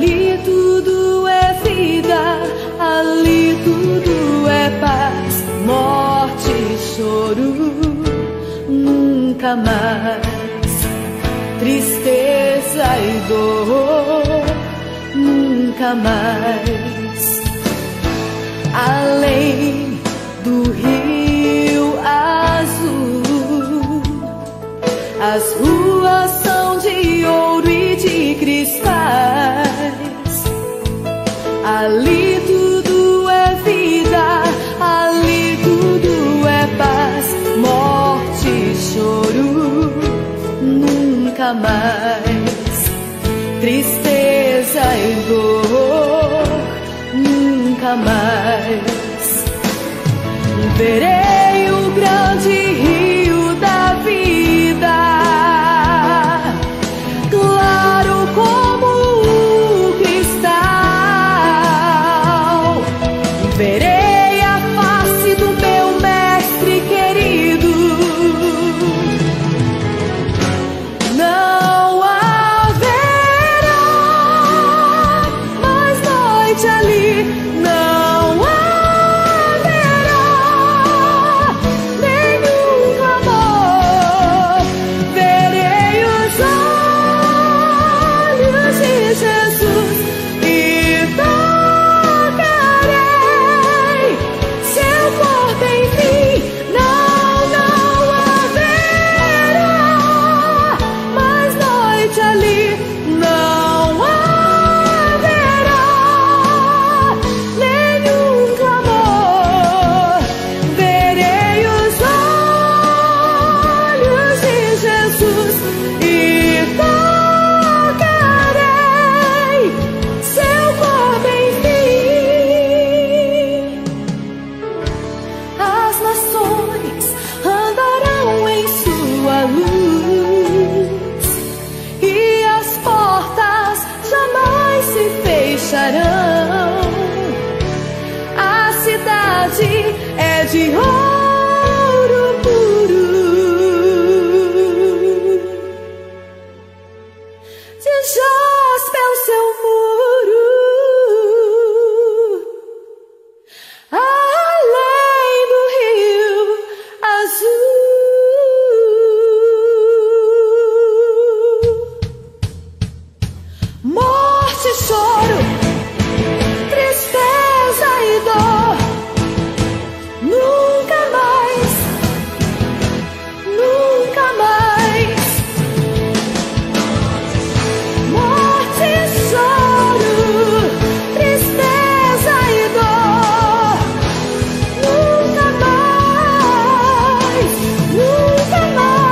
Ali tudo é vida, ali tudo é paz, morte e choro, nunca mais. Tristeza e dor, nunca mais. Além do rio azul, as ruas são de ouro e de cristais. Ali tudo é vida, ali tudo é paz, morte e choro, nunca mais. Tristeza e dor, nunca mais. Verei o grande rio da vida, claro como o cristal. Verei a face do meu mestre querido. Não haverá mais noite ali, não haverá nenhum clamor. Verei os olhos de Jesus e tocarei seu corpo em mim. Não haverá mais noite ali, não haverá nenhum clamor. Verei os olhos de Jesus e tocarei seu corpo em mim. As nações andarão em sua luz e as portas jamais se fecharão. A cidade é de ouro puro, de jaspe é o seu muro. Além do rio azul, morte e choro, tristeza e dor, nunca mais, nunca mais. Morte e choro, tristeza e dor, nunca mais, nunca mais.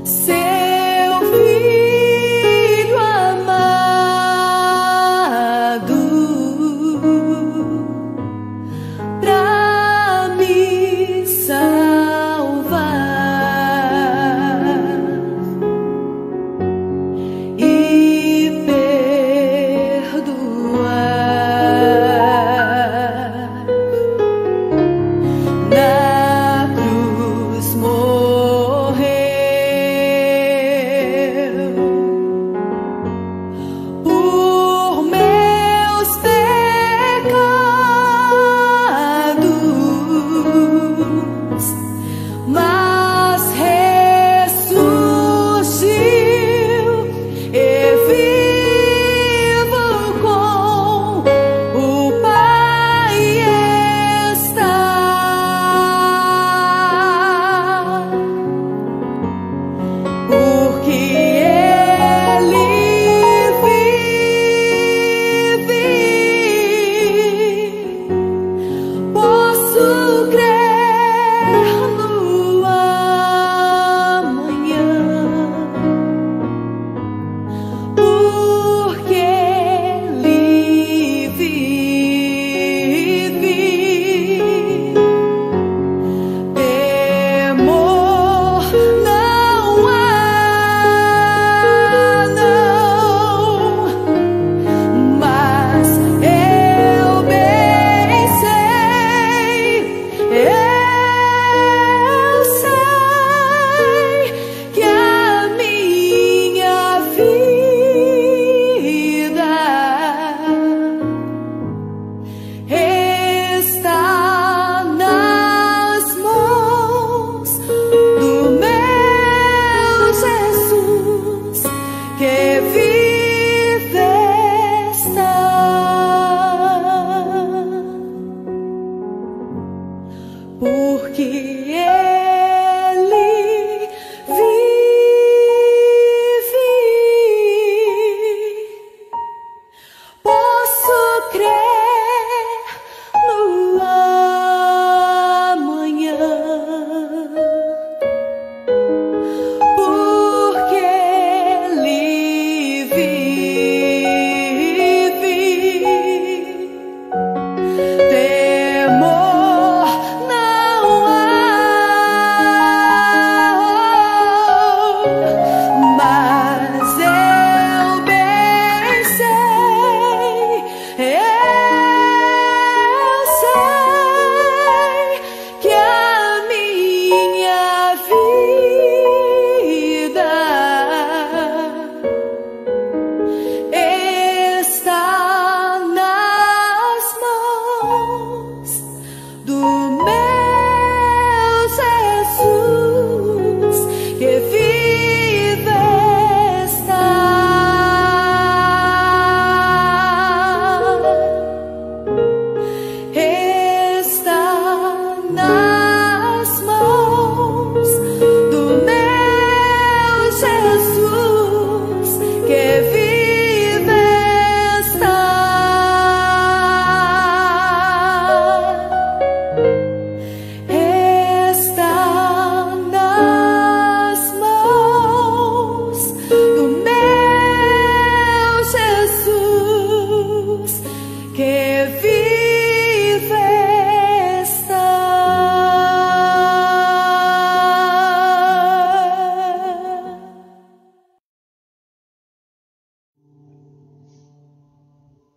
seu filho amado, pra me salvar e perdoar. Na cruz morreu por meus pecados, mas ressurgiu e vivo com o Pai está. Porque Ele vive, posso crer no amanhã. Porque Ele vive, temor não há, não. Mas eu bem sei que a minha vida está nas mãos do meu Jesus, que vive está. Porque Ele vive, posso crer no amanhã. Porque Ele vive, temor não há, mas eu bem sei que a minha vida está nas mãos do meu Jesus, que vive está. Está nas mãos do meu Jesus, que vive está. Está nas mãos do meu Jesus, que vive está.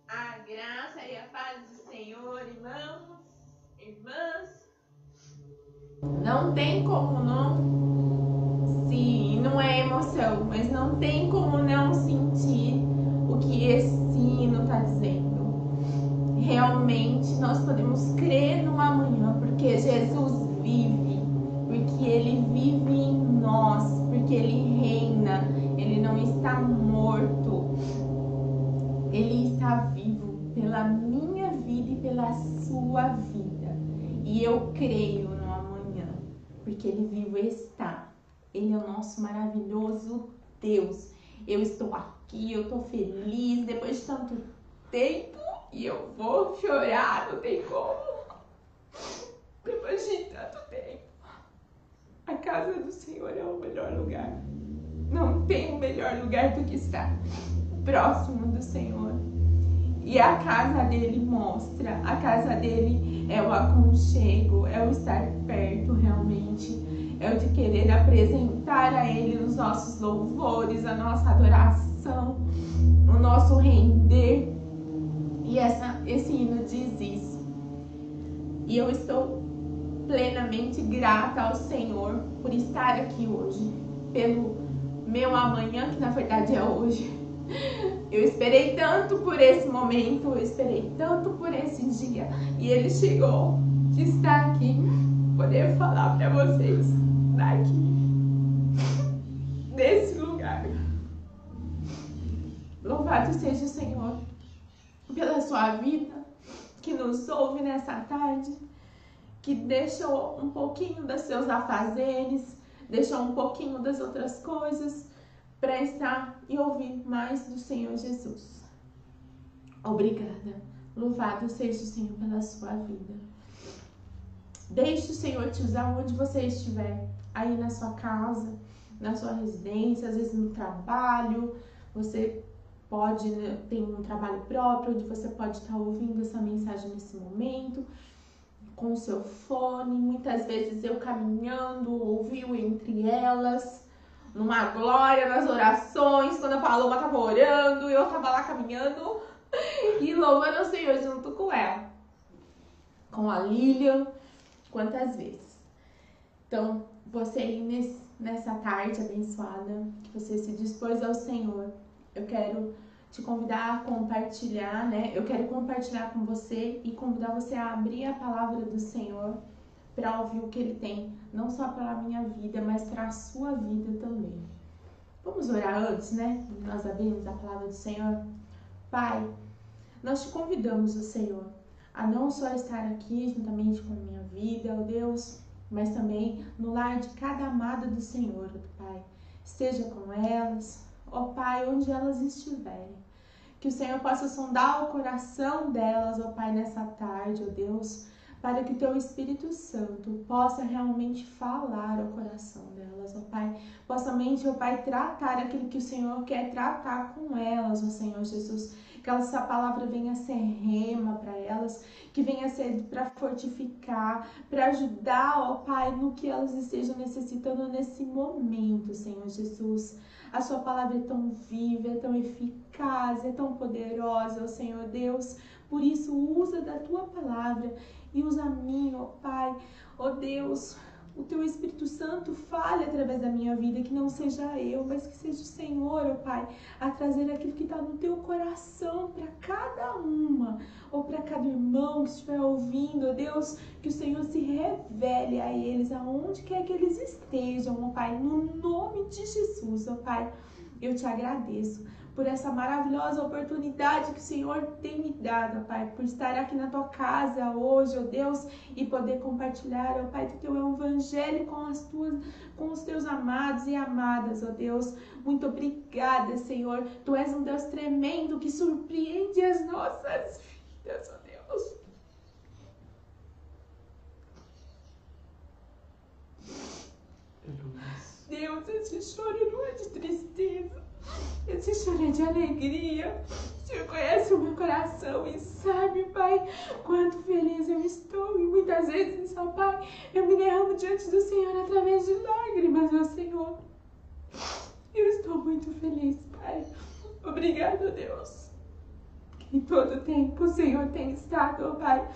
A graça e a paz do Senhor, irmãos, irmãs. Não tem como não, se não é emoção, mas não tem como não sentir o que esse hino está dizendo. Realmente nós podemos crer no amanhã, porque Jesus vive, porque Ele vive em nós, porque Ele reina, Ele não está morto, Ele está vivo pela minha vida e pela sua vida. E eu creio no amanhã, porque Ele vivo está. Ele é o nosso maravilhoso Deus. Eu estou aqui, eu estou feliz depois de tanto tempo e eu vou chorar, não tem como. Depois de tanto tempo, a casa do Senhor é o melhor lugar. não tem um melhor lugar do que estar próximo do Senhor. E a casa dele mostra, a casa dele é o aconchego, é o estar perto realmente, é o de querer apresentar a Ele os nossos louvores, a nossa adoração, o nosso render. E esse hino diz isso. E eu estou plenamente grata ao Senhor por estar aqui hoje, pelo meu amanhã, que na verdade é hoje. Eu esperei tanto por esse momento, eu esperei tanto por esse dia, e ele chegou de estar aqui, poder falar para vocês daqui, desse lugar. Louvado seja o Senhor pela sua vida, que nos ouve nessa tarde, que deixou um pouquinho dos seus afazeres, deixou um pouquinho das outras coisas para estar e ouvir mais do Senhor Jesus. Obrigada. Louvado seja o Senhor pela sua vida. Deixe o Senhor te usar onde você estiver. Aí na sua casa, na sua residência, às vezes no trabalho. Você pode, né, ter um trabalho próprio, onde você pode estar ouvindo essa mensagem nesse momento, com o seu fone. Muitas vezes eu caminhando, ouviu entre elas, numa glória nas orações, quando a Paloma estava orando, eu estava lá caminhando e louvando o Senhor junto com ela, com a Lilian, quantas vezes. Então, você aí nessa tarde abençoada, que você se dispôs ao Senhor, eu quero te convidar a compartilhar, né? Eu quero compartilhar com você e convidar você a abrir a palavra do Senhor para ouvir o que Ele tem, não só pela minha vida, mas para a sua vida também. Vamos orar antes, né? Nós abrimos a palavra do Senhor. Pai, nós te convidamos, ó Senhor, a não só estar aqui juntamente com a minha vida, ó Deus, mas também no lar de cada amada do Senhor, ó Pai. Esteja com elas, ó Pai, onde elas estiverem. Que o Senhor possa sondar o coração delas, ó Pai, nessa tarde, ó Deus, para que o Teu Espírito Santo possa realmente falar ao coração delas, ó Pai. Possa mente, ó Pai, tratar aquilo que o Senhor quer tratar com elas, ó Senhor Jesus. Que essa palavra venha ser rema para elas, que venha ser para fortificar, para ajudar, ó Pai, no que elas estejam necessitando nesse momento, Senhor Jesus. A sua palavra é tão viva, é tão eficaz, é tão poderosa, ó Senhor Deus. Por isso, usa da Tua palavra e usa a mim, ó Pai. Ó Deus, o Teu Espírito Santo fale através da minha vida, que não seja eu, mas que seja o Senhor, ó Pai, a trazer aquilo que está no Teu coração para cada uma, ou para cada irmão que estiver ouvindo, ó Deus, que o Senhor se revele a eles, aonde quer que eles estejam, ó Pai, no nome de Jesus, ó Pai. Eu te agradeço por essa maravilhosa oportunidade que o Senhor tem me dado, ó Pai, por estar aqui na Tua casa hoje, ó Deus, e poder compartilhar, ó Pai, do Teu Evangelho com os Teus amados e amadas, ó Deus. Muito obrigada, Senhor. Tu és um Deus tremendo que surpreende as nossas vidas, ó Deus. Deus, esse choro não é de tristeza. Esse choro é de alegria. O Senhor conhece o meu coração e sabe, Pai, quanto feliz eu estou. E muitas vezes, ó Pai, eu me derramo diante do Senhor através de lágrimas, ó Senhor. Eu estou muito feliz, Pai. Obrigada, Deus. Que em todo tempo o Senhor tem estado, ó Pai,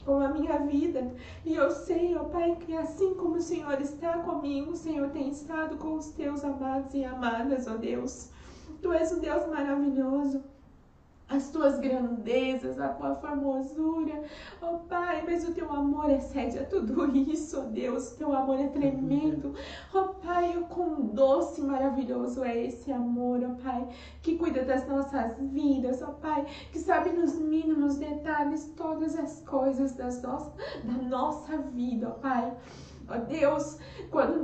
com a minha vida. E eu sei, ó Pai, que assim como o Senhor está comigo, o Senhor tem estado com os Teus amados e amadas, ó Deus. Tu és um Deus maravilhoso. As Tuas grandezas, a Tua formosura, ó Pai, mas o Teu amor excede a tudo isso, ó Deus. O Teu amor é tremendo, ó Pai, o quão doce e maravilhoso é esse amor, ó Pai, que cuida das nossas vidas, ó Pai, que sabe nos mínimos detalhes todas as coisas da nossa vida, ó Pai. Ó Deus,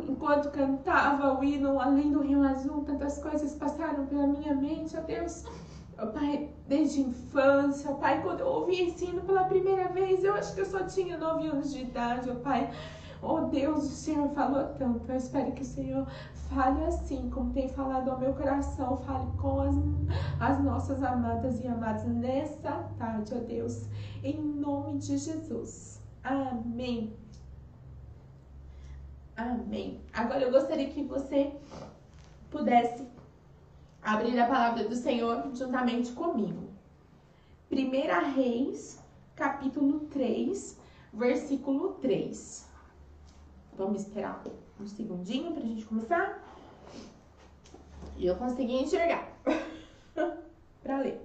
enquanto cantava o hino Além do Rio Azul, tantas coisas passaram pela minha mente, ó Deus. Ó Pai, desde a infância, ó Pai, quando eu ouvi esse hino pela primeira vez, eu acho que eu só tinha 9 anos de idade, ó Pai. Oh Deus, o Senhor falou tanto. Eu espero que o Senhor fale assim, como tem falado ao meu coração. Fale com as nossas amadas e amados nessa tarde, ó Deus. Em nome de Jesus. Amém. Amém. Agora eu gostaria que você pudesse abrir a palavra do Senhor juntamente comigo. 1 Reis, capítulo 3, versículo 3. Vamos esperar um segundinho pra gente começar. E eu consegui enxergar pra ler.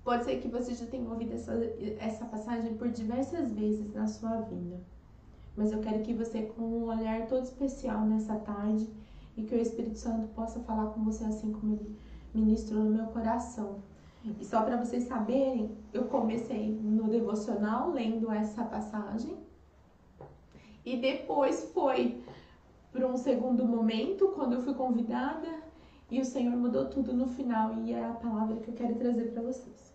Pode ser que você já tenha ouvido essa passagem por diversas vezes na sua vida. Mas eu quero que você, com um olhar todo especial nessa tarde, e que o Espírito Santo possa falar com você assim como ele ministrou no meu coração. E só para vocês saberem, eu comecei no devocional lendo essa passagem. E depois foi para um segundo momento, quando eu fui convidada, e o Senhor mudou tudo no final. E é a palavra que eu quero trazer para vocês.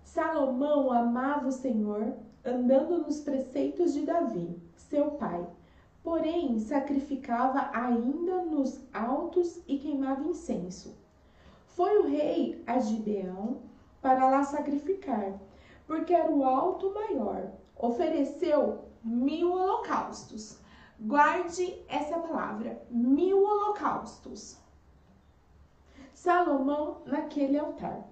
Salomão amava o Senhor, andando nos preceitos de Davi, seu pai. Porém, sacrificava ainda nos altos e queimava incenso. Foi o rei a Gibeão para lá sacrificar, porque era o alto maior. Ofereceu 1000 holocaustos. Guarde essa palavra, 1000 holocaustos. Salomão naquele altar.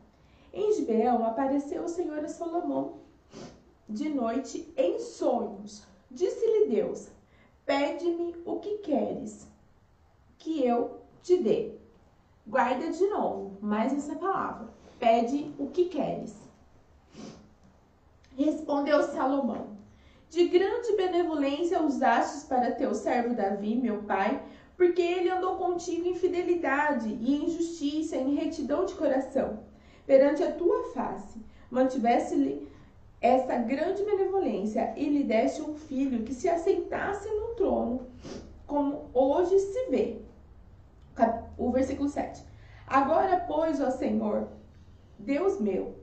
Em Gibeão apareceu o Senhor a Salomão de noite em sonhos. Disse-lhe Deus: pede-me o que queres, que eu te dê. Guarda de novo, mais essa palavra. Pede o que queres. Respondeu Salomão: de grande benevolência usastes para teu servo Davi, meu pai, porque ele andou contigo em fidelidade e em justiça, em retidão de coração. Perante a tua face, mantivesse-lhe essa grande benevolência e lhe deste um filho que se assentasse no trono, como hoje se vê. O versículo 7. Agora, pois, ó Senhor, Deus meu,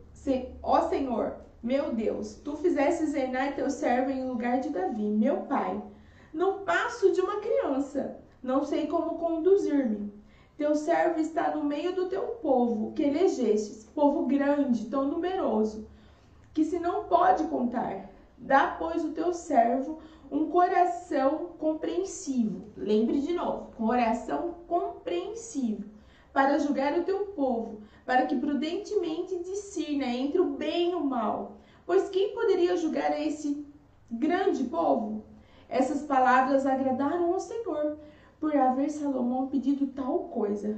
ó Senhor, meu Deus, tu fizestes reinar teu servo em lugar de Davi, meu pai. Não passo de uma criança, não sei como conduzir-me. Teu servo está no meio do teu povo, que elegestes, povo grande, tão numeroso, que se não pode contar. Dá, pois, o teu servo um coração compreensivo. Lembre de novo, coração compreensivo, para julgar o teu povo, para que prudentemente discirna entre o bem e o mal. Pois quem poderia julgar a esse grande povo? Essas palavras agradaram ao Senhor, por haver Salomão pedido tal coisa.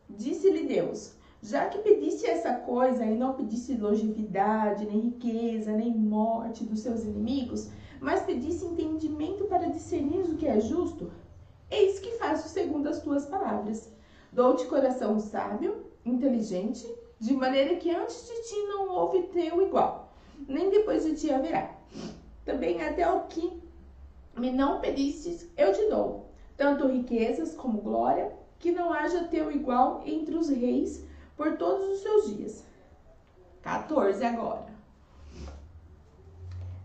Disse-lhe Deus: já que pediste essa coisa e não pediste longevidade, nem riqueza, nem morte dos seus inimigos, mas pediste entendimento para discernir o que é justo, eis que faço segundo as tuas palavras. Dou-te coração sábio, inteligente, de maneira que antes de ti não houve teu igual, nem depois de ti haverá. Também até o que me não pedistes, eu te dou, tanto riquezas como glória, que não haja teu igual entre os reis por todos os seus dias. 14 agora.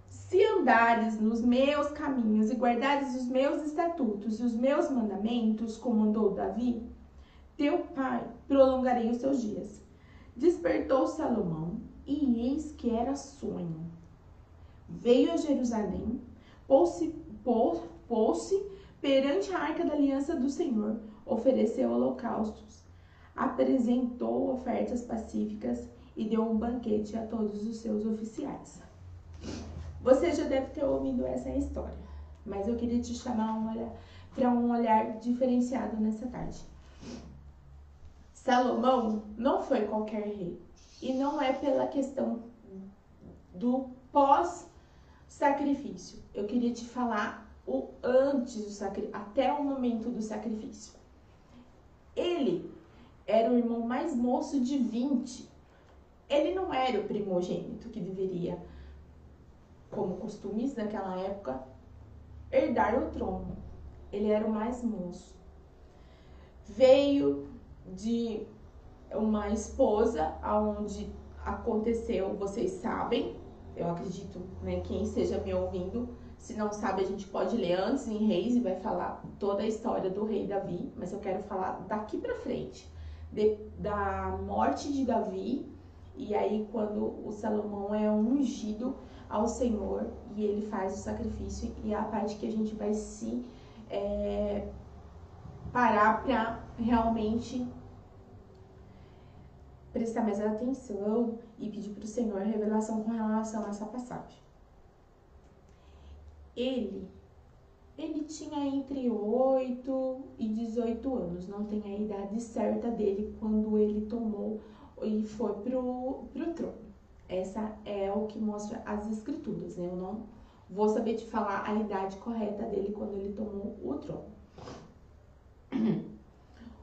Se andares nos meus caminhos e guardares os meus estatutos e os meus mandamentos, como andou Davi, teu pai, prolongarei os seus dias. Despertou Salomão, e eis que era sonho. Veio a Jerusalém, pôs-se perante a arca da aliança do Senhor, ofereceu holocaustos, apresentou ofertas pacíficas e deu um banquete a todos os seus oficiais. Você já deve ter ouvido essa história, mas eu queria te chamar para um olhar diferenciado nessa tarde. Salomão não foi qualquer rei, e não é pela questão do pós-sacrifício. Eu queria te falar o antes do sacrifício, até o momento do sacrifício. Ele era o irmão mais moço de 20. Ele não era o primogênito que deveria, como costumes naquela época, herdar o trono. Ele era o mais moço. Veio de uma esposa, aonde aconteceu, vocês sabem, eu acredito, né, quem esteja me ouvindo, se não sabe, a gente pode ler antes em Reis e vai falar toda a história do rei Davi, mas eu quero falar daqui pra frente, da morte de Davi, e aí quando o Salomão é ungido ao Senhor e ele faz o sacrifício, e é a parte que a gente vai se parar pra realmente prestar mais atenção e pedir para o Senhor revelação com relação a essa passagem. Ele tinha entre 8 e 18 anos, não tem a idade certa dele quando ele tomou e foi pro trono. Essa é o que mostra as escrituras, né? Eu não vou saber te falar a idade correta dele quando ele tomou o trono.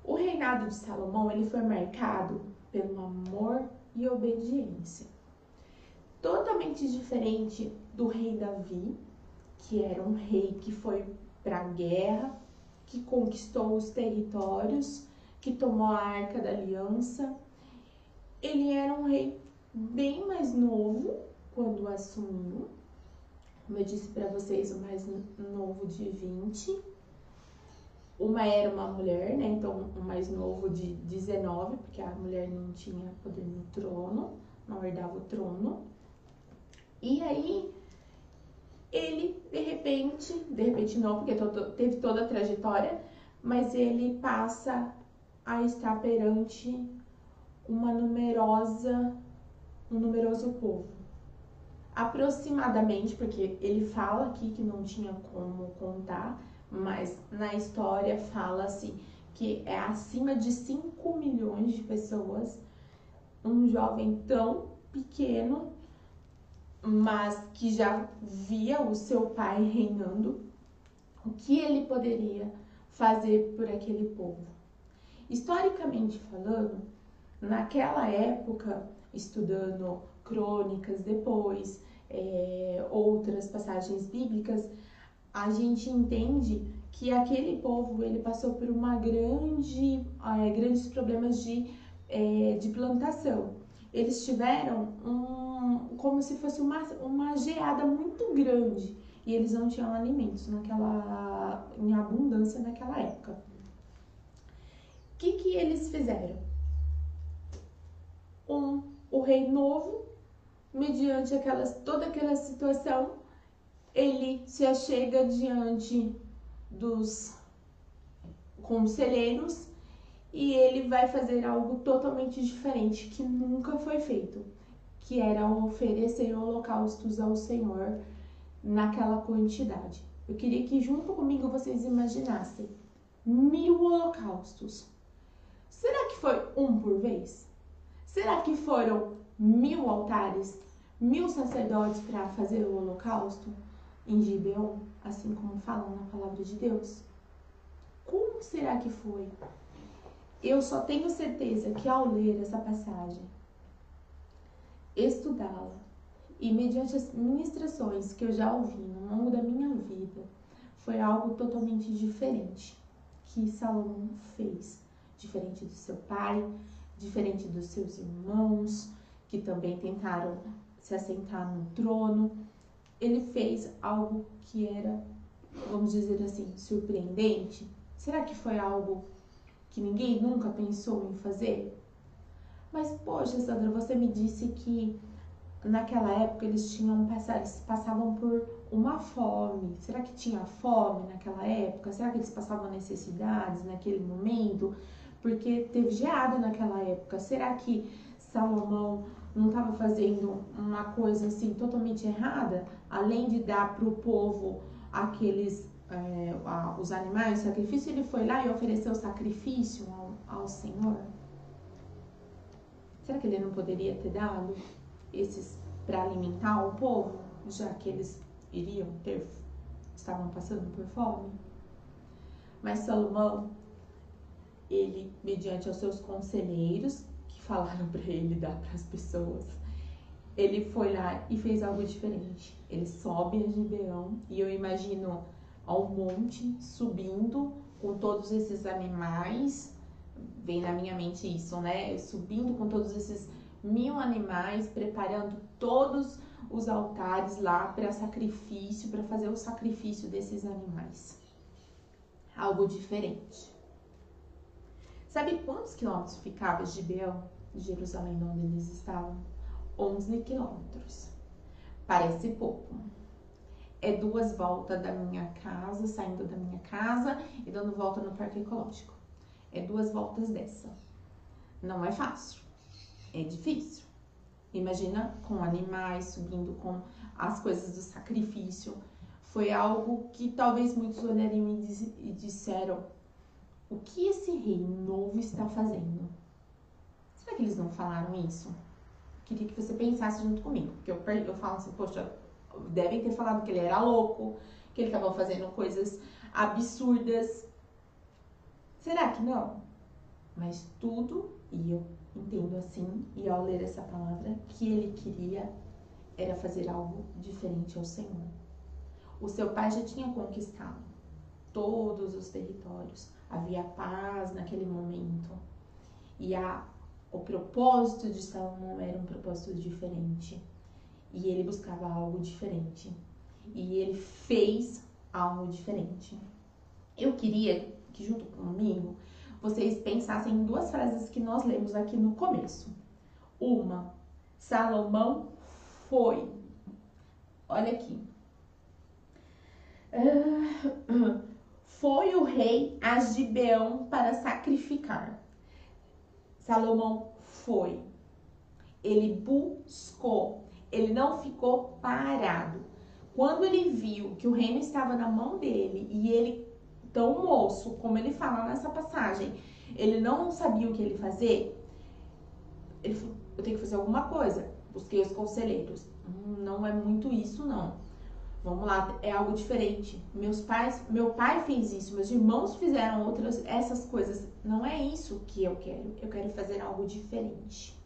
O reinado de Salomão, ele foi marcado pelo amor e obediência. Totalmente diferente do rei Davi, que era um rei que foi para a guerra, que conquistou os territórios, que tomou a Arca da Aliança. Ele era um rei bem mais novo quando assumiu. Como eu disse para vocês, o mais novo de 20. Uma era uma mulher, né? Então, o mais novo de 19, porque a mulher não tinha poder no trono, não herdava o trono. E aí, ele, de repente não, porque teve toda a trajetória, mas ele passa a estar perante um numeroso povo. Aproximadamente, porque ele fala aqui que não tinha como contar, mas na história fala-se que é acima de 5 milhões de pessoas, um jovem tão pequeno, mas que já via o seu pai reinando, o que ele poderia fazer por aquele povo. Historicamente falando, naquela época, estudando crônicas depois, outras passagens bíblicas, a gente entende que aquele povo ele passou por grandes problemas de plantação. Eles tiveram como se fosse uma geada muito grande e eles não tinham alimentos em abundância naquela época. O que eles fizeram? O rei novo, mediante toda aquela situação, ele se achega diante dos conselheiros e ele vai fazer algo totalmente diferente, que nunca foi feito, que era oferecer holocaustos ao Senhor naquela quantidade. Eu queria que junto comigo vocês imaginassem 1000 holocaustos. Será que foi um por vez? Será que foram 1000 altares, 1000 sacerdotes para fazer o holocausto em Gibeon, assim como falam na palavra de Deus? Como será que foi? Eu só tenho certeza que ao ler essa passagem, estudá-la e mediante as ministrações que eu já ouvi no longo da minha vida, foi algo totalmente diferente que Salomão fez. Diferente do seu pai, diferente dos seus irmãos, que também tentaram se assentar no trono. Ele fez algo que era, vamos dizer assim, surpreendente. Será que foi algo que ninguém nunca pensou em fazer? Mas, poxa, Sandra, você me disse que naquela época eles passavam por uma fome. Será que tinha fome naquela época? Será que eles passavam necessidades naquele momento? Porque teve geada naquela época. Será que Salomão não estava fazendo uma coisa assim totalmente errada? Além de dar para o povo os animais, o sacrifício, ele foi lá e ofereceu sacrifício ao Senhor? Será que ele não poderia ter dado esses para alimentar o povo, já que eles estavam passando por fome? Mas Salomão, ele, mediante os seus conselheiros, que falaram para ele dar para as pessoas, ele foi lá e fez algo diferente. Ele sobe a Gibeão e eu imagino ao monte subindo com todos esses animais, vem na minha mente isso, né? Subindo com todos esses 1000 animais, preparando todos os altares lá para sacrifício, para fazer o sacrifício desses animais. Algo diferente. Sabe quantos quilômetros ficava Gibeão de Jerusalém, de onde eles estavam? 11 quilômetros. Parece pouco. É 2 voltas da minha casa, saindo da minha casa e dando volta no parque ecológico. É 2 voltas dessa. Não é fácil. É difícil. Imagina com animais, subindo com as coisas do sacrifício. Foi algo que talvez muitos olhariam e disseram: o que esse rei novo está fazendo? Será que eles não falaram isso? Queria que você pensasse junto comigo. Porque eu falo assim, poxa, devem ter falado que ele era louco, que ele estava fazendo coisas absurdas. Será que não? Mas tudo, e eu entendo assim, e ao ler essa palavra, que ele queria era fazer algo diferente ao Senhor. O seu pai já tinha conquistado todos os territórios. Havia paz naquele momento. E o propósito de Salomão era um propósito diferente. E ele buscava algo diferente. E ele fez algo diferente. Eu queria que junto comigo vocês pensassem em 2 frases que nós lemos aqui no começo. Uma, Salomão foi. Olha aqui. Foi o rei a Gibeão para sacrificar. Salomão foi. Ele buscou. Ele não ficou parado. Quando ele viu que o reino estava na mão dele e ele, tão moço, como ele fala nessa passagem, ele não sabia o que ele fazer, ele falou: eu tenho que fazer alguma coisa. Busquei os conselheiros. Não é muito isso, não. Vamos lá, é algo diferente. Meu pai fez isso, meus irmãos fizeram essas coisas. Não é isso que eu quero. Eu quero fazer algo diferente.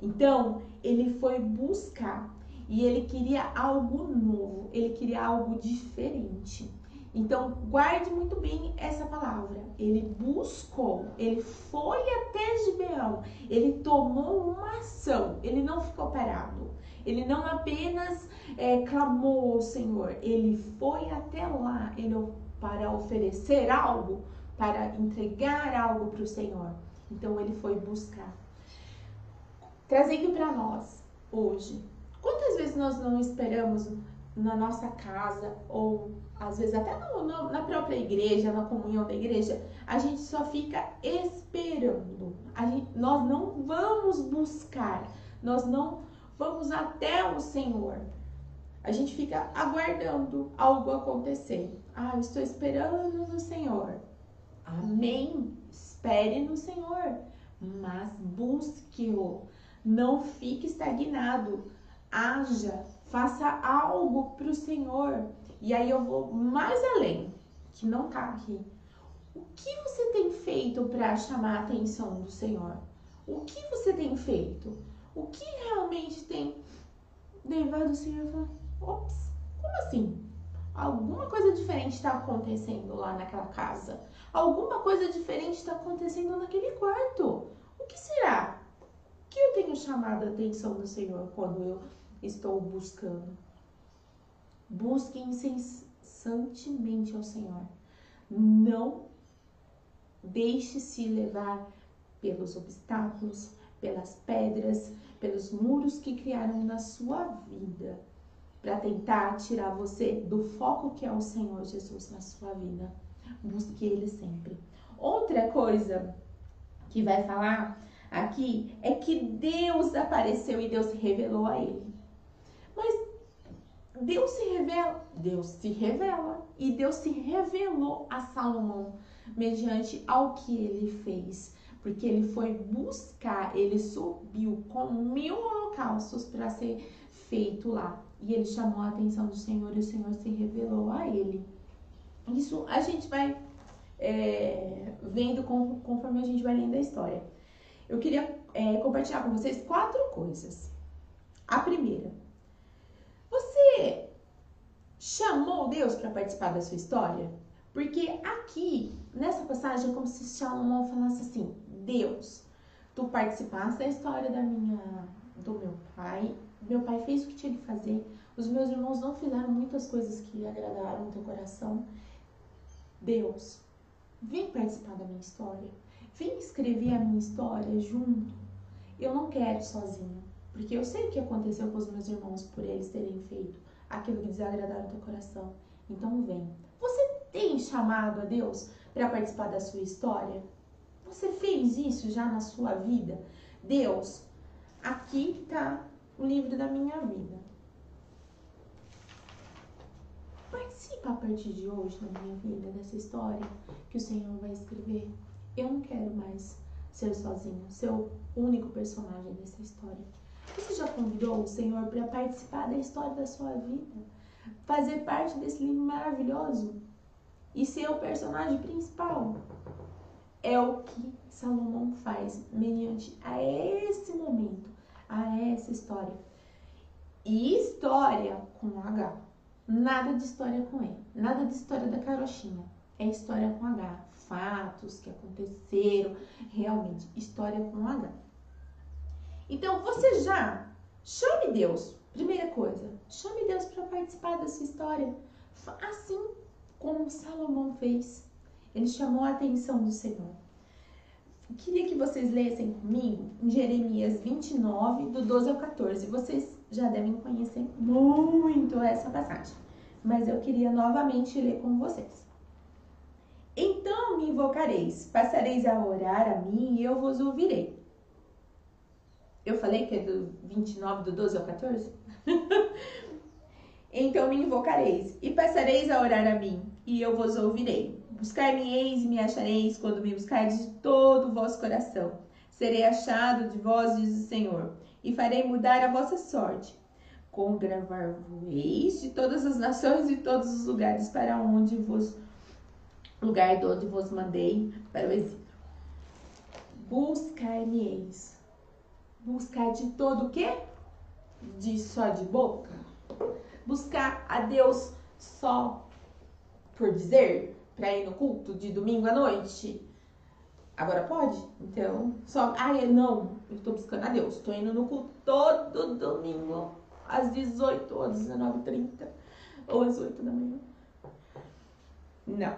Então, ele foi buscar e ele queria algo novo, ele queria algo diferente. Então, guarde muito bem essa palavra. Ele buscou, ele foi até Gibeão, ele tomou uma ação, ele não ficou parado. Ele não apenas clamou ao Senhor, ele foi até lá para oferecer algo, para entregar algo para o Senhor. Então, ele foi buscar. Trazendo para nós, hoje, quantas vezes nós não esperamos na nossa casa, ou às vezes até na própria igreja, na comunhão da igreja, a gente só fica esperando. Nós não vamos buscar, nós não vamos até o Senhor. A gente fica aguardando algo acontecer. Eu estou esperando no Senhor. Amém. Espere no Senhor, mas busque-o. Não fique estagnado. Haja, faça algo para o Senhor. E aí eu vou mais além, que não está aqui. O que você tem feito para chamar a atenção do Senhor? O que você tem feito? O que realmente tem levado o Senhor a falar: ops, como assim? Alguma coisa diferente está acontecendo lá naquela casa. Alguma coisa diferente está acontecendo naquele quarto. O que será? O que eu tenho chamado a atenção do Senhor quando eu estou buscando? Busque incessantemente ao Senhor. Não deixe-se levar pelos obstáculos, pelas pedras, pelos muros que criaram na sua vida, para tentar tirar você do foco que é o Senhor Jesus na sua vida. Busque Ele sempre. Outra coisa que vai falar aqui é que Deus apareceu e Deus se revelou a ele. Mas Deus se revela e Deus se revelou a Salomão mediante ao que ele fez. Porque ele foi buscar, ele subiu com 1000 holocaustos para ser feito lá. E ele chamou a atenção do Senhor e o Senhor se revelou a ele. Isso a gente vai vendo conforme a gente vai lendo a história. Eu queria compartilhar com vocês 4 coisas. A primeira: você chamou Deus para participar da sua história? Porque aqui, nessa passagem, é como se Salomão falasse assim: Deus, tu participaste da história do meu pai fez o que tinha que fazer, os meus irmãos não fizeram muitas coisas que agradaram o teu coração. Deus, vem participar da minha história, vem escrever a minha história junto. Eu não quero sozinho, porque eu sei o que aconteceu com os meus irmãos por eles terem feito aquilo que desagradaram o teu coração. Então vem. Você tem chamado a Deus para participar da sua história? Você fez isso já na sua vida? Deus, aqui está o livro da minha vida. Participa a partir de hoje da minha vida, dessa história que o Senhor vai escrever. Eu não quero mais ser sozinho, ser o único personagem dessa história. Você já convidou o Senhor para participar da história da sua vida? Fazer parte desse livro maravilhoso? E ser o personagem principal? É o que Salomão faz mediante a esse momento, a essa história. E história com H. Nada de história com E. Nada de história da carochinha. É história com H. Fatos que aconteceram. Realmente, história com H. Então, você já chame Deus. Primeira coisa, chame Deus para participar dessa história. Assim como Salomão fez. Ele chamou a atenção do Senhor. Queria que vocês lessem comigo em Jeremias 29, do 12 ao 14. Vocês já devem conhecer muito essa passagem, mas eu queria novamente ler com vocês. Então me invocareis, passareis a orar a mim e eu vos ouvirei. Eu falei que é do 29, do 12 ao 14? Então me invocareis e passareis a orar a mim e eu vos ouvirei. Buscar-me-eis e me achareis quando me buscardes de todo o vosso coração. Serei achado de vós, diz o Senhor, e farei mudar a vossa sorte. Congravar-vos-eis de todas as nações e todos os lugares para onde vos mandei para o exílio. Buscar-me-eis. Buscar de todo o quê? Só de boca? Buscar a Deus só por dizer? Para ir no culto de domingo à noite? Agora pode? Então, não, eu tô buscando a Deus. Tô indo no culto todo domingo, às 18 ou às 19h30, ou às 8 da manhã. Não.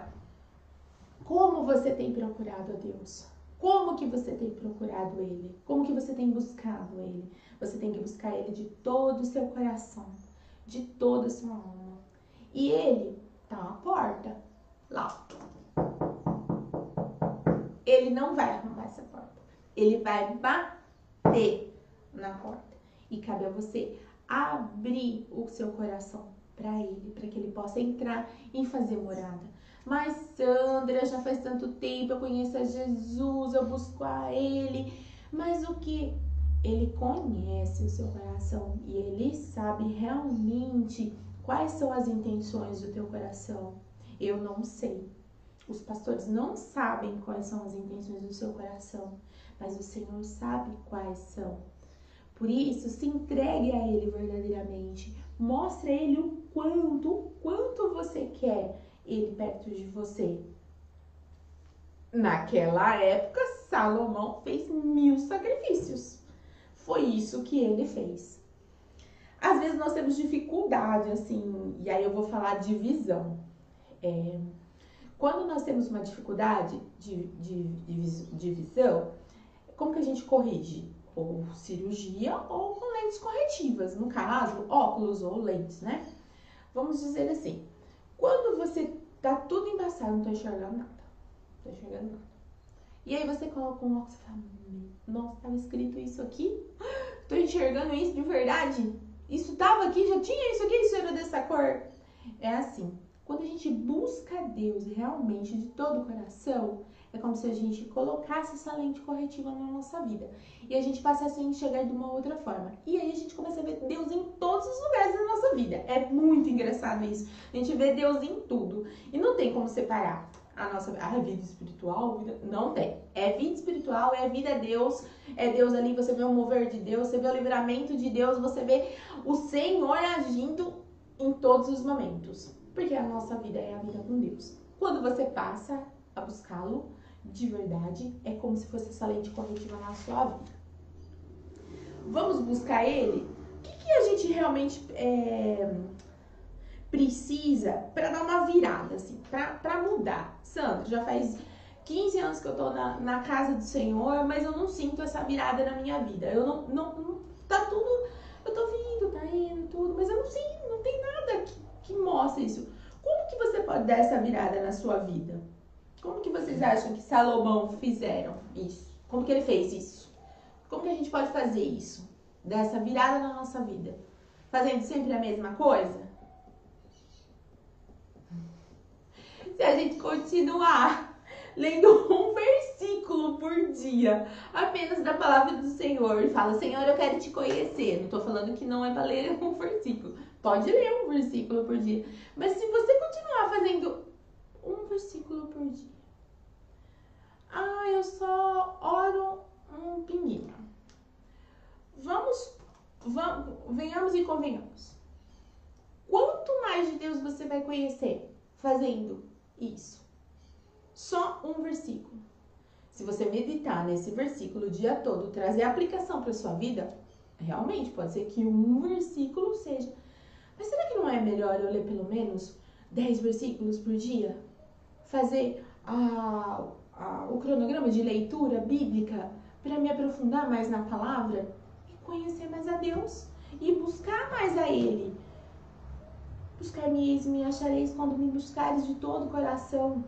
Como você tem procurado a Deus? Como que você tem procurado Ele? Como que você tem buscado Ele? Você tem que buscar Ele de todo o seu coração, de toda a sua alma. E Ele tá à porta. Lá. Ele não vai arrombar essa porta. Ele vai bater na porta. E cabe a você abrir o seu coração para Ele, para que Ele possa entrar e fazer morada. Mas Sandra, já faz tanto tempo, eu conheço a Jesus, eu busco a Ele. Mas o que? Ele conhece o seu coração e Ele sabe realmente quais são as intenções do teu coração. Eu não sei. Os pastores não sabem quais são as intenções do seu coração, mas o Senhor sabe quais são. Por isso, se entregue a Ele verdadeiramente. Mostre a Ele o quanto você quer Ele perto de você. Naquela época, Salomão fez 1000 sacrifícios. Foi isso que ele fez. Às vezes nós temos dificuldade, assim, e aí eu vou falar de visão. Quando nós temos uma dificuldade de visão, como que a gente corrige? Ou cirurgia ou com lentes corretivas. No caso, óculos ou lentes, né? Vamos dizer assim, quando você tá tudo embaçado, não tô enxergando nada. E aí você coloca um óculos e fala, nossa, tava escrito isso aqui? Tô enxergando isso de verdade? Isso tava aqui, já tinha isso aqui, isso era dessa cor? É assim, quando a gente busca Deus realmente de todo o coração, é como se a gente colocasse essa lente corretiva na nossa vida. E a gente passasse a enxergar de uma outra forma. E aí a gente começa a ver Deus em todos os lugares da nossa vida. É muito engraçado isso. A gente vê Deus em tudo. E não tem como separar a vida espiritual, não tem. É vida espiritual, é vida Deus, é Deus ali, você vê o mover de Deus, você vê o livramento de Deus, você vê o Senhor agindo em todos os momentos. Porque a nossa vida é a vida com Deus. quando você passa a buscá-lo de verdade, é como se fosse essa lente corretiva na sua vida. Vamos buscar ele? O que a gente realmente precisa para dar uma virada, assim, para mudar? Sandra, já faz 15 anos que eu tô na casa do Senhor, mas eu não sinto essa virada na minha vida. Eu não tá tudo, eu tô vindo, tá indo, tudo, mas eu não sei, não tem nada que mostre isso. Como que você pode dar essa virada na sua vida? Como que vocês acham que Salomão fizeram isso? Como que ele fez isso? Como que a gente pode fazer isso? Dar essa virada na nossa vida? Fazendo sempre a mesma coisa? Se a gente continuar lendo um versículo por dia, apenas da palavra do Senhor, e fala, Senhor, eu quero te conhecer. Não tô falando que não é para ler um versículo. Pode ler um versículo por dia. Mas se você continuar fazendo um versículo por dia. Eu só oro um pinguinho. Venhamos e convenhamos. Quanto mais de Deus você vai conhecer fazendo isso? Só um versículo. Se você meditar nesse versículo o dia todo, trazer a aplicação para sua vida, realmente pode ser que um versículo seja. Mas será que não é melhor eu ler pelo menos 10 versículos por dia? Fazer o cronograma de leitura bíblica para me aprofundar mais na palavra e conhecer mais a Deus e buscar mais a Ele. Buscar-me-eis e me achareis quando me buscares de todo o coração.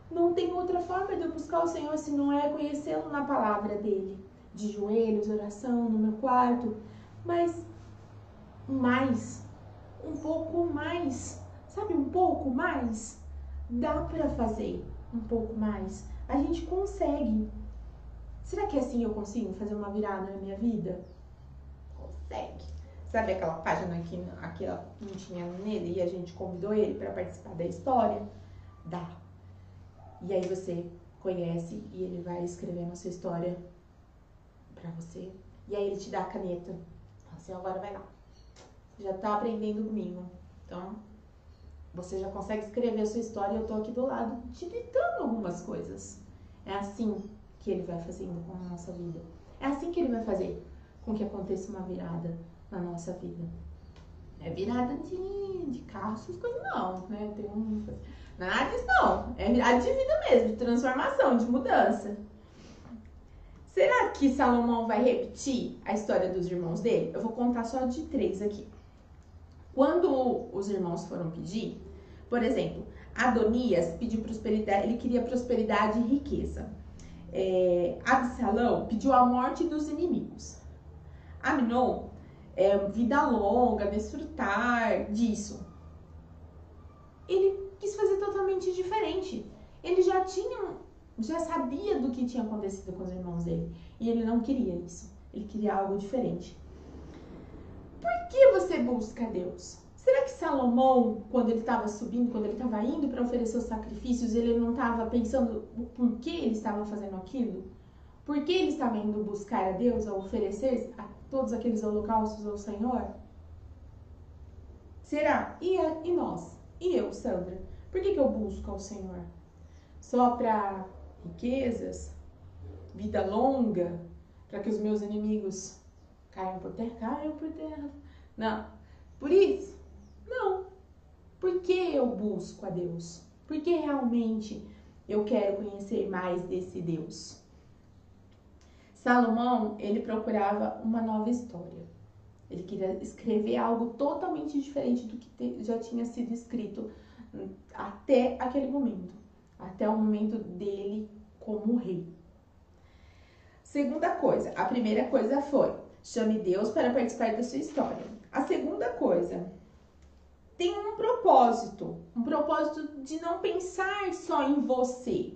Não tem outra forma de eu buscar o Senhor se não é conhecê-lo na palavra dele. De joelhos, oração, no meu quarto. Mas mais, um pouco mais, sabe, um pouco mais? Dá pra fazer um pouco mais. A gente consegue. Será que assim eu consigo fazer uma virada na minha vida? Consegue. Sabe aquela página que aquela não tinha nele e a gente convidou ele para participar da história? Dá. E aí você conhece e ele vai escrevendo a sua história pra você. E aí ele te dá a caneta. Assim, agora vai lá. Você já tá aprendendo comigo. Então, você já consegue escrever a sua história e eu tô aqui do lado te ditando algumas coisas. É assim que ele vai fazendo com a nossa vida. É assim que ele vai fazer com que aconteça uma virada na nossa vida. É virada de carro, essas coisas não, né? Nada disso não. É virada de vida mesmo, de transformação, de mudança. Será que Salomão vai repetir a história dos irmãos dele? Eu vou contar só de 3 aqui. Quando os irmãos foram pedir, por exemplo, Adonias pediu prosperidade, ele queria prosperidade e riqueza. Absalão pediu a morte dos inimigos. Amnon, vida longa, desfrutar disso. Ele quis fazer totalmente diferente. Ele já sabia do que tinha acontecido com os irmãos dele. E ele não queria isso. Ele queria algo diferente. Por que você busca Deus? Será que Salomão, quando ele estava subindo, quando ele estava indo para oferecer os sacrifícios, ele não estava pensando por que ele estava fazendo aquilo? Por que ele estava indo buscar a Deus, a oferecer a todos aqueles holocaustos ao Senhor? Será? E nós? E eu, Sandra? Por que eu busco ao Senhor? Só para riquezas? Vida longa? Para que os meus inimigos caiam por terra? Caiam por terra. Não. Por isso? Não. Por que eu busco a Deus? Porque realmente eu quero conhecer mais desse Deus. Salomão, ele procurava uma nova história. Ele queria escrever algo totalmente diferente do que já tinha sido escrito até aquele momento. Até o momento dele como rei. Segunda coisa. A primeira coisa foi: chame Deus para participar da sua história. A segunda coisa, tem um propósito. Um propósito de não pensar só em você.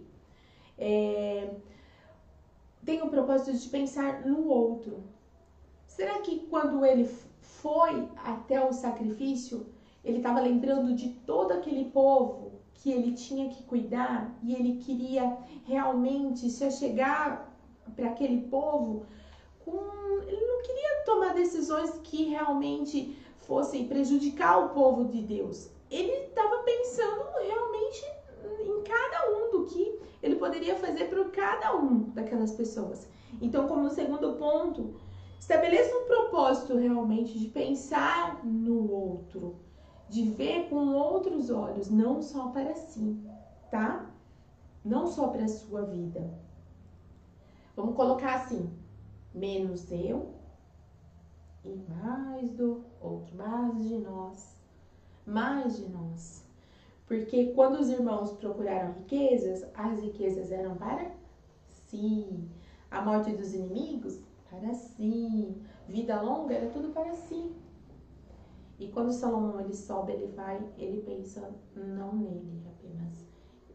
Tem o propósito de pensar no outro. Será que quando ele foi até o sacrifício, ele estava lembrando de todo aquele povo que ele tinha que cuidar e ele queria realmente se achegar para aquele povo? Ele não queria tomar decisões que realmente fossem prejudicar o povo de Deus. Ele estava pensando realmente poderia fazer por cada um daquelas pessoas. Então, como segundo ponto, estabeleça um propósito realmente de pensar no outro, de ver com outros olhos, não só para si, tá? Não só para a sua vida. Vamos colocar assim, menos eu e mais do outro, mais de nós, mais de nós. Porque quando os irmãos procuraram riquezas, as riquezas eram para si. A morte dos inimigos, para si. Vida longa, era tudo para si. E quando Salomão ele sobe, ele pensa não nele apenas.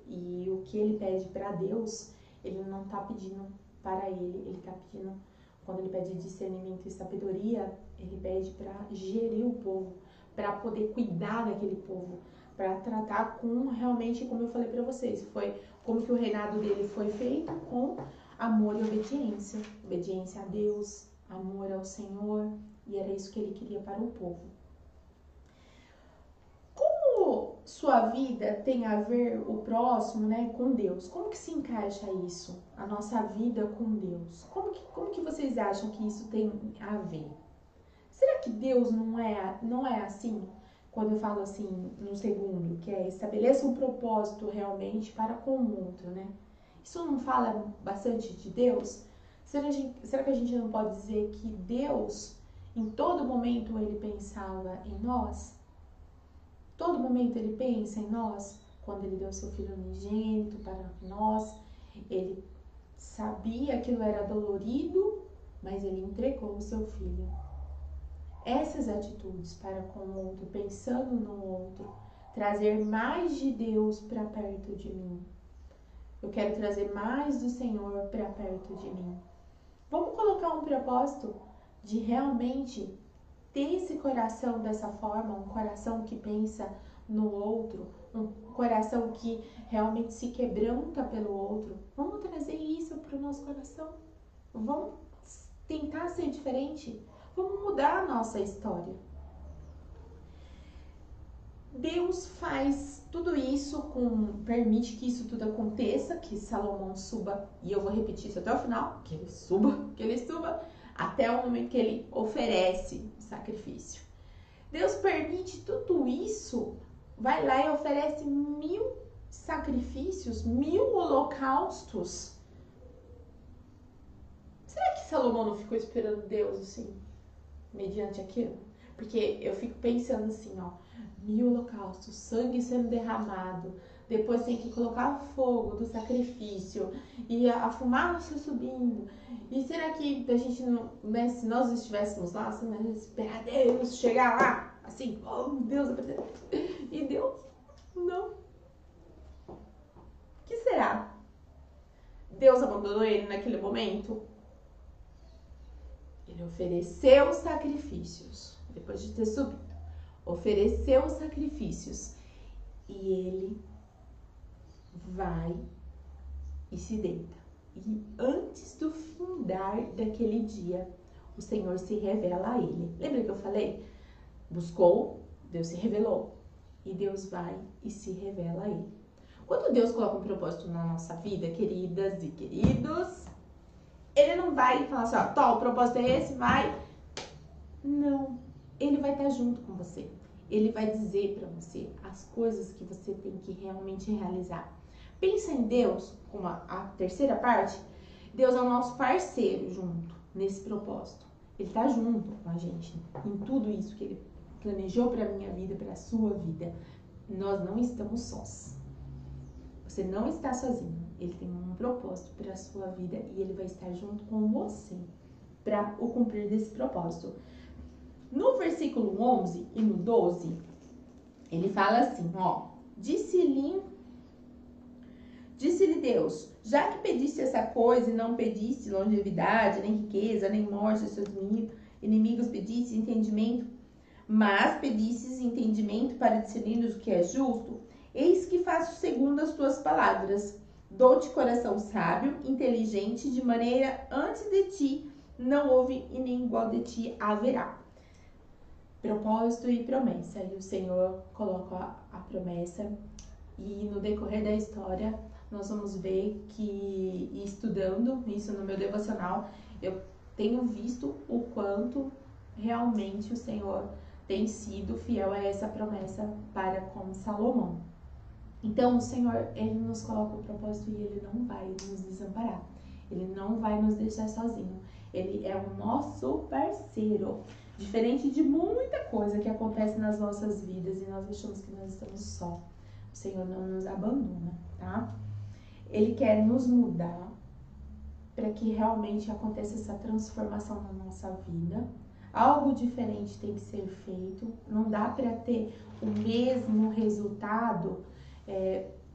E o que ele pede para Deus, ele não está pedindo para ele está pedindo, quando ele pede discernimento e sabedoria, ele pede para gerir o povo, para poder cuidar daquele povo, para tratar com realmente, como eu falei para vocês, foi como que o reinado dele foi feito com amor e obediência. Obediência a Deus, amor ao Senhor, e era isso que ele queria para o povo. Como sua vida tem a ver o próximo, né, com Deus? Como que se encaixa isso? A nossa vida com Deus? Como que vocês acham que isso tem a ver? Será que Deus não é assim? Quando eu falo assim, no segundo, que é estabeleça um propósito realmente para com o outro, né? Isso não fala bastante de Deus? Será que a gente não pode dizer que Deus, em todo momento, ele pensava em nós? Todo momento ele pensa em nós? Quando ele deu seu filho unigênito para nós, ele sabia que aquilo era dolorido, mas ele entregou o seu filho. Essas atitudes para com o outro, pensando no outro, trazer mais de Deus para perto de mim. Eu quero trazer mais do Senhor para perto de mim. Vamos colocar um propósito de realmente ter esse coração dessa forma, um coração que pensa no outro, um coração que realmente se quebranta pelo outro. Vamos trazer isso para o nosso coração. Vamos tentar ser diferente. Vamos mudar a nossa história. Deus faz tudo isso, permite que isso tudo aconteça, que Salomão suba, e eu vou repetir isso até o final, que ele suba até o momento que ele oferece o sacrifício. Deus permite tudo isso, vai lá e oferece 1000 sacrifícios, 1000 holocaustos. Será que Salomão não ficou esperando Deus assim? Mediante aquilo, porque eu fico pensando assim, ó, 1000 holocaustos, sangue sendo derramado, depois tem que colocar fogo do sacrifício e a fumaça subindo. E será que a gente não, né, se nós estivéssemos lá, assim, esperar Deus chegar lá, assim, oh Deus, e Deus não. O que será? Deus abandonou ele naquele momento? Ele ofereceu sacrifícios, depois de ter subido, ofereceu sacrifícios, e ele vai e se deita. E antes do findar daquele dia, o Senhor se revela a ele. Lembra que eu falei? Buscou, Deus se revelou, e Deus vai e se revela a ele. Quando Deus coloca um propósito na nossa vida, queridas e queridos, ele não vai falar assim, ó, o propósito é esse, vai. Não, ele vai estar junto com você. Ele vai dizer para você as coisas que você tem que realmente realizar. Pensa em Deus, como a terceira parte. Deus é o nosso parceiro junto nesse propósito. Ele está junto com a gente em tudo isso que ele planejou para a minha vida, para a sua vida. Nós não estamos sós. Você não está sozinho. Ele tem um propósito para a sua vida e ele vai estar junto com você para o cumprir desse propósito. No versículo 11 e no 12, ele fala assim, ó, disse-lhe Deus, já que pediste essa coisa e não pediste longevidade, nem riqueza, nem morte aos seus inimigos, pediste entendimento, mas pedistes entendimento para discernir o que é justo, eis que faço segundo as tuas palavras. Dou-te coração sábio, inteligente, de maneira antes de ti não houve e nem igual de ti haverá. Propósito e promessa. E o Senhor coloca a promessa e no decorrer da história nós vamos ver que, estudando isso no meu devocional, eu tenho visto o quanto realmente o Senhor tem sido fiel a essa promessa para com Salomão. Então, o Senhor, Ele nos coloca o propósito e Ele não vai nos desamparar. Ele não vai nos deixar sozinho. Ele é o nosso parceiro. Diferente de muita coisa que acontece nas nossas vidas e nós achamos que nós estamos só. O Senhor não nos abandona, tá? Ele quer nos mudar para que realmente aconteça essa transformação na nossa vida. Algo diferente tem que ser feito. Não dá para ter o mesmo resultado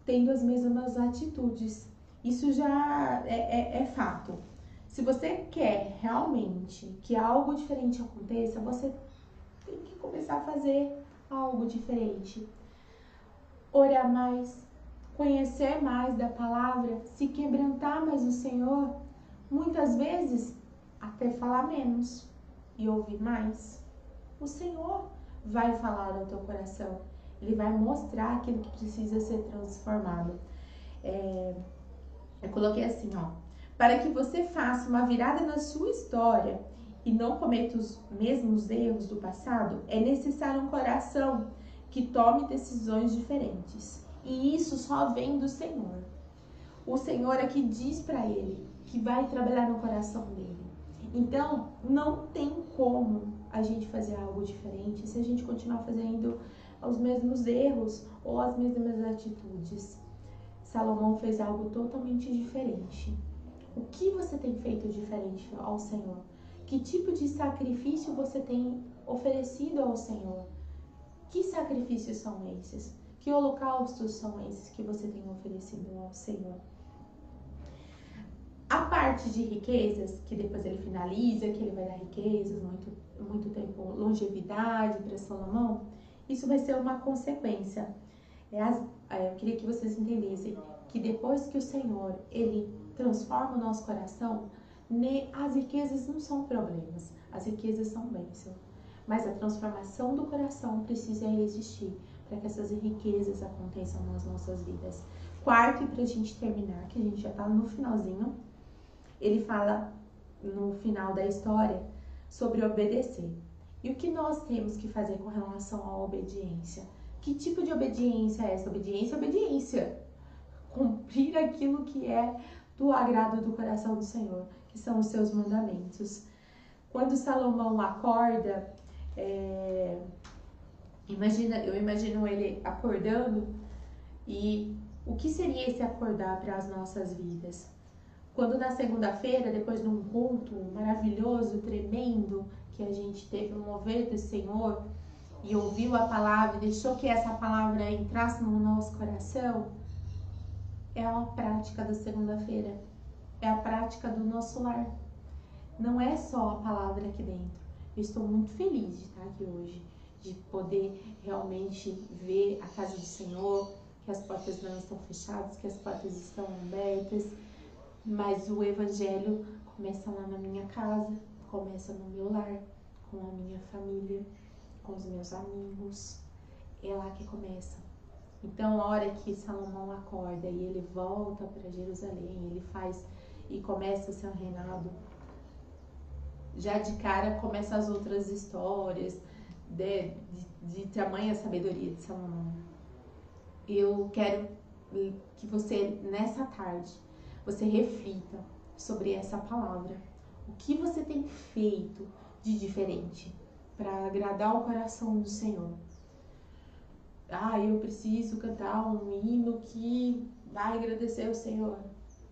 tendo as mesmas atitudes. Isso já é fato. Se você quer realmente que algo diferente aconteça, você tem que começar a fazer algo diferente. Orar mais, conhecer mais da palavra, se quebrantar mais no Senhor, muitas vezes até falar menos e ouvir mais. O Senhor vai falar ao teu coração, Ele vai mostrar aquilo que precisa ser transformado. Eu coloquei assim, para que você faça uma virada na sua história e não cometa os mesmos erros do passado, é necessário um coração que tome decisões diferentes. E isso só vem do Senhor. O Senhor é que diz para ele que vai trabalhar no coração dele. Então, não tem como a gente fazer algo diferente se a gente continuar fazendo os mesmos erros ou as mesmas atitudes. Salomão fez algo totalmente diferente. O que você tem feito diferente ao Senhor? Que tipo de sacrifício você tem oferecido ao Senhor? Que sacrifícios são esses? Que holocaustos são esses que você tem oferecido ao Senhor? A parte de riquezas, que depois ele finaliza, que ele vai dar riquezas, muito tempo, longevidade para Salomão, isso vai ser uma consequência. Eu queria que vocês entendessem que depois que o Senhor, Ele transforma o nosso coração, as riquezas não são problemas, as riquezas são bênçãos. Mas a transformação do coração precisa existir para que essas riquezas aconteçam nas nossas vidas. Quarto, e para a gente terminar, que a gente já está no finalzinho, ele fala no final da história sobre obedecer. E o que nós temos que fazer com relação à obediência? Que tipo de obediência é essa? Obediência é obediência. Cumprir aquilo que é do agrado do coração do Senhor, que são os seus mandamentos. Quando Salomão acorda, eu imagino ele acordando, e o que seria esse acordar para as nossas vidas? Quando na segunda-feira, depois de um culto maravilhoso, tremendo, que a gente teve um mover do Senhor e ouviu a palavra e deixou que essa palavra entrasse no nosso coração, é a prática da segunda-feira, é a prática do nosso lar. Não é só a palavra aqui dentro. Eu estou muito feliz de estar aqui hoje, de poder realmente ver a casa do Senhor, que as portas não estão fechadas, que as portas estão abertas, mas o Evangelho começa lá na minha casa, começa no meu lar, com a minha família, com os meus amigos, é lá que começa. Então, a hora que Salomão acorda e ele volta para Jerusalém, ele faz e começa o seu reinado, já de cara começam as outras histórias de tamanha sabedoria de Salomão. Eu quero que você, nessa tarde, você reflita sobre essa palavra. O que você tem feito de diferente para agradar o coração do Senhor? Eu preciso cantar um hino que vai agradecer o Senhor.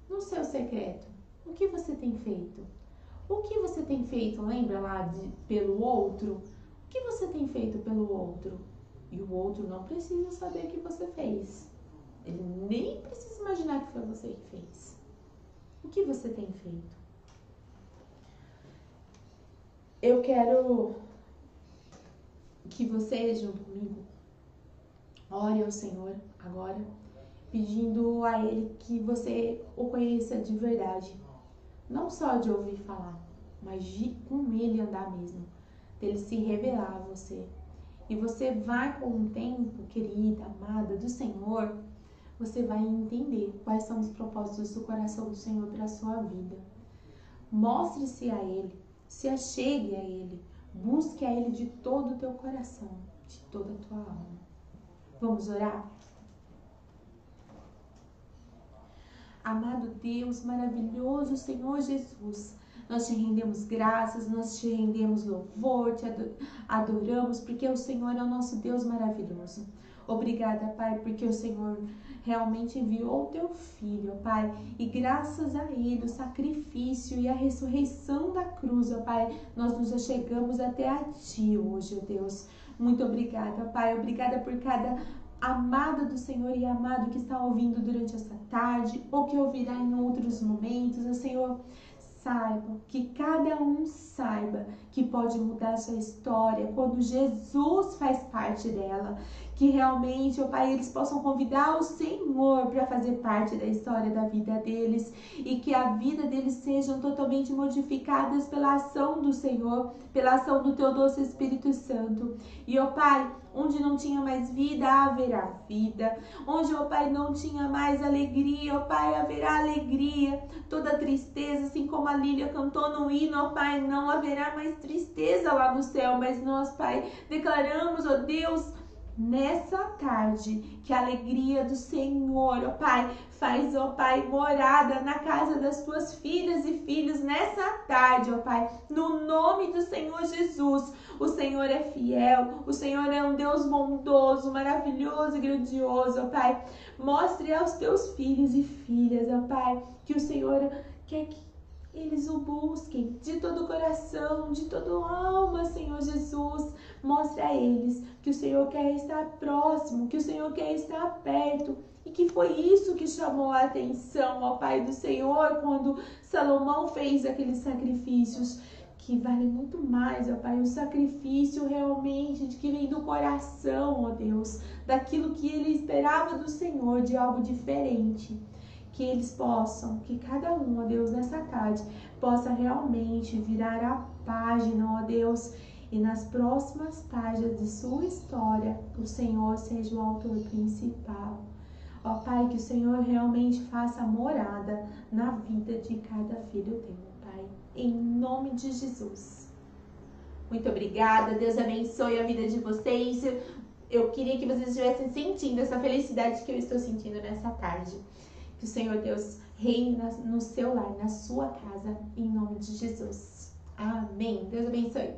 No seu secreto, o que você tem feito? O que você tem feito, lembra lá pelo outro? O que você tem feito pelo outro? E o outro não precisa saber o que você fez. Ele nem precisa imaginar que foi você que fez. O que você tem feito? Eu quero que você, junto comigo, ore ao Senhor agora, pedindo a Ele que você o conheça de verdade. Não só de ouvir falar, mas de com Ele andar mesmo. Dele se revelar a você. E você vai com o tempo, querida, amada do Senhor, você vai entender quais são os propósitos do coração do Senhor para a sua vida. Mostre-se a Ele, se achegue a Ele, busque a Ele de todo o teu coração, de toda a tua alma. Vamos orar? Amado Deus, maravilhoso Senhor Jesus, nós te rendemos graças, nós te rendemos louvor, te adoramos, porque o Senhor é o nosso Deus maravilhoso. Obrigada, Pai, porque o Senhor realmente enviou o teu Filho, Pai, e graças a Ele, o sacrifício e a ressurreição da cruz, ó Pai, nós nos achegamos até a Ti hoje, ó Deus. Muito obrigada, Pai, obrigada por cada amada do Senhor e amado que está ouvindo durante essa tarde, ou que ouvirá em outros momentos, ó Senhor. Saiba, que cada um saiba que pode mudar sua história quando Jesus faz parte dela. Que realmente, ó Pai, eles possam convidar o Senhor para fazer parte da história da vida deles e que a vida deles sejam totalmente modificadas pela ação do Senhor, pela ação do Teu doce Espírito Santo. E, ó Pai, onde não tinha mais vida, haverá vida. Onde, ó Pai, não tinha mais alegria, ó Pai, haverá alegria. Toda tristeza, assim como a Lília cantou no hino, ó Pai, não haverá mais tristeza lá no céu. Mas nós, Pai, declaramos, ó Deus, nessa tarde, que a alegria do Senhor, ó Pai, faz, ó Pai, morada na casa das tuas filhas e filhos nessa tarde, ó Pai, no nome do Senhor Jesus. O Senhor é fiel, o Senhor é um Deus bondoso, maravilhoso e grandioso, ó Pai. Mostre aos teus filhos e filhas, ó Pai, que o Senhor quer que eles o busquem de todo o coração, de toda a alma, Senhor Jesus. Mostre a eles que o Senhor quer estar próximo, que o Senhor quer estar perto. E que foi isso que chamou a atenção, ó Pai do Senhor, quando Salomão fez aqueles sacrifícios. Que vale muito mais, ó Pai, o sacrifício realmente de que vem do coração, ó Deus. Daquilo que ele esperava do Senhor, de algo diferente. Que eles possam, que cada um, ó Deus, nessa tarde, possa realmente virar a página, ó Deus, e nas próximas páginas de sua história, o Senhor seja o autor principal. Ó Pai, que o Senhor realmente faça morada na vida de cada filho teu, Pai, em nome de Jesus. Muito obrigada, Deus abençoe a vida de vocês. Eu queria que vocês estivessem sentindo essa felicidade que eu estou sentindo nessa tarde. Que o Senhor Deus reine no seu lar, na sua casa, em nome de Jesus. Amém. Deus abençoe.